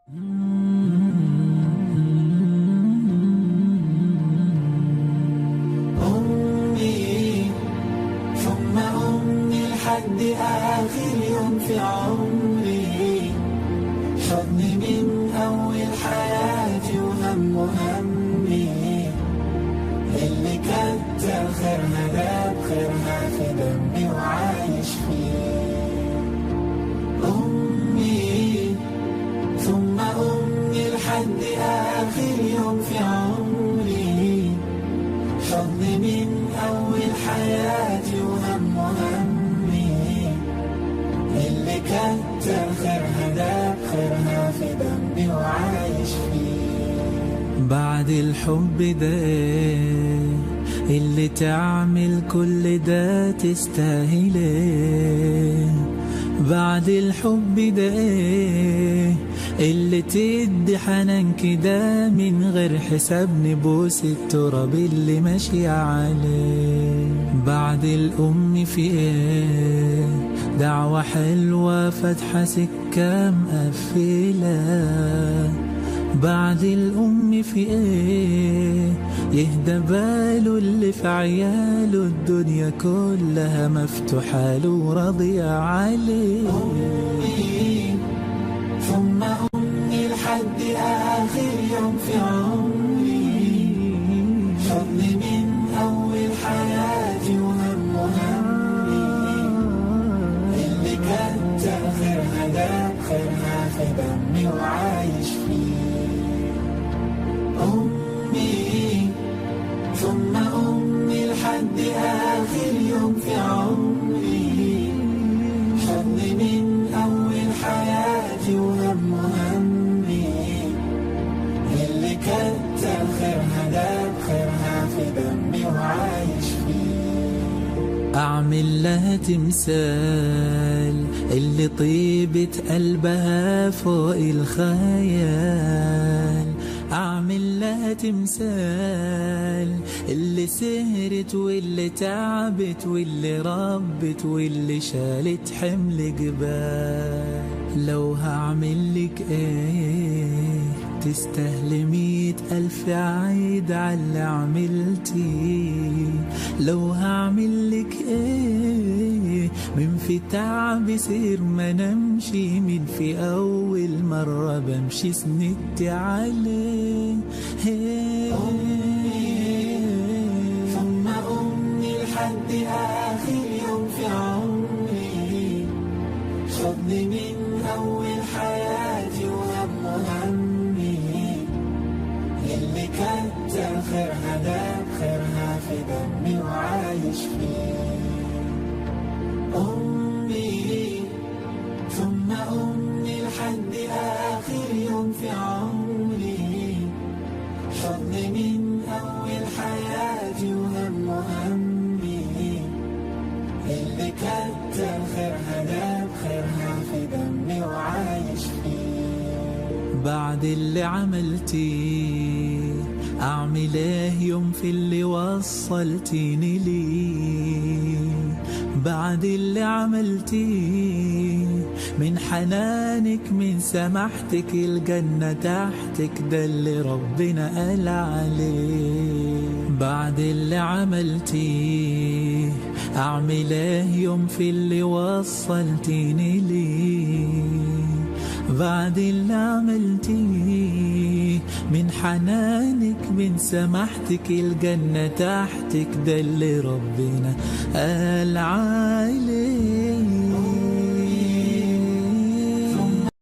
أمي ثم أمي لحد آخر يوم في عمري، حضني من أول حياتي وهم همي، اللي كتر خيرها داب خيرها في دمي وعايش فيه. أمي ثم أمي لحد آخر يوم في عمري، حضني من أول حياتي وهم همي، اللي كتر خيرها داب خيرها في دمي وعايش فيه. بعد الحب ده اللي تعمل كل ده تستاهله، بعد الحب ده اللي تدي حنان كده من غير حساب، نبوس التراب اللي ماشي عليه. بعد الأم في ايه دعوة حلوة فاتحة سكة مقفلة، بعد الأم في ايه يهدى باله اللي في عياله، الدنيا كلها مفتوحة له وراضية عليه. أمي ثم أمي لحد آخر يوم في عمري، حضني من أول حياتي وهم همي، اللي كتر خيرها داب خيرها في دمي وعايش فيه. أمي ثم أمي لحد آخر يوم في عمري، حضني من أول حياتي وهم همي، اللي كتر خيرها داب خيرها في دمي وعايش فيه. أعمل لها تمثال اللي طيبة قلبها فوق الخيال، أعمل لها تمثال اللي سهرت واللي تعبت واللي ربت واللي شالت حمل جبال. لو هعمل لك ايه تستاهلي 100,000 عيد عاللي عملتي، لو هعمل لك ايه من في تعب سير ما نمشي، من في اول مرة بمشي سندتي عليه. أمي ثم أمي لحد آخر يوم في عمري، حضني من أول حياتي وهم همي، اللي كتر خيرها داب خيرها في دمي وعايش فيه. أمي ثم أمي لحد آخر يوم في عمري، حضني من أول حياتي وهم همي، اللي كتر خيرها داب خيرها في دمي وعايش فيه. بعد اللي عملتيه أعمل ايه يوم في اللي وصلتيني ليه، بعد اللي عملتيه من حنانك من سماحتك الجنة تحتك، ده اللي ربنا قال عليه. بعد اللي عملتيه أعمل ايه يوم في اللي وصلتيني ليه، بعد اللي عملتيه من حنانك من سماحتك الجنة تحتك، ده اللي ربنا قال عليه.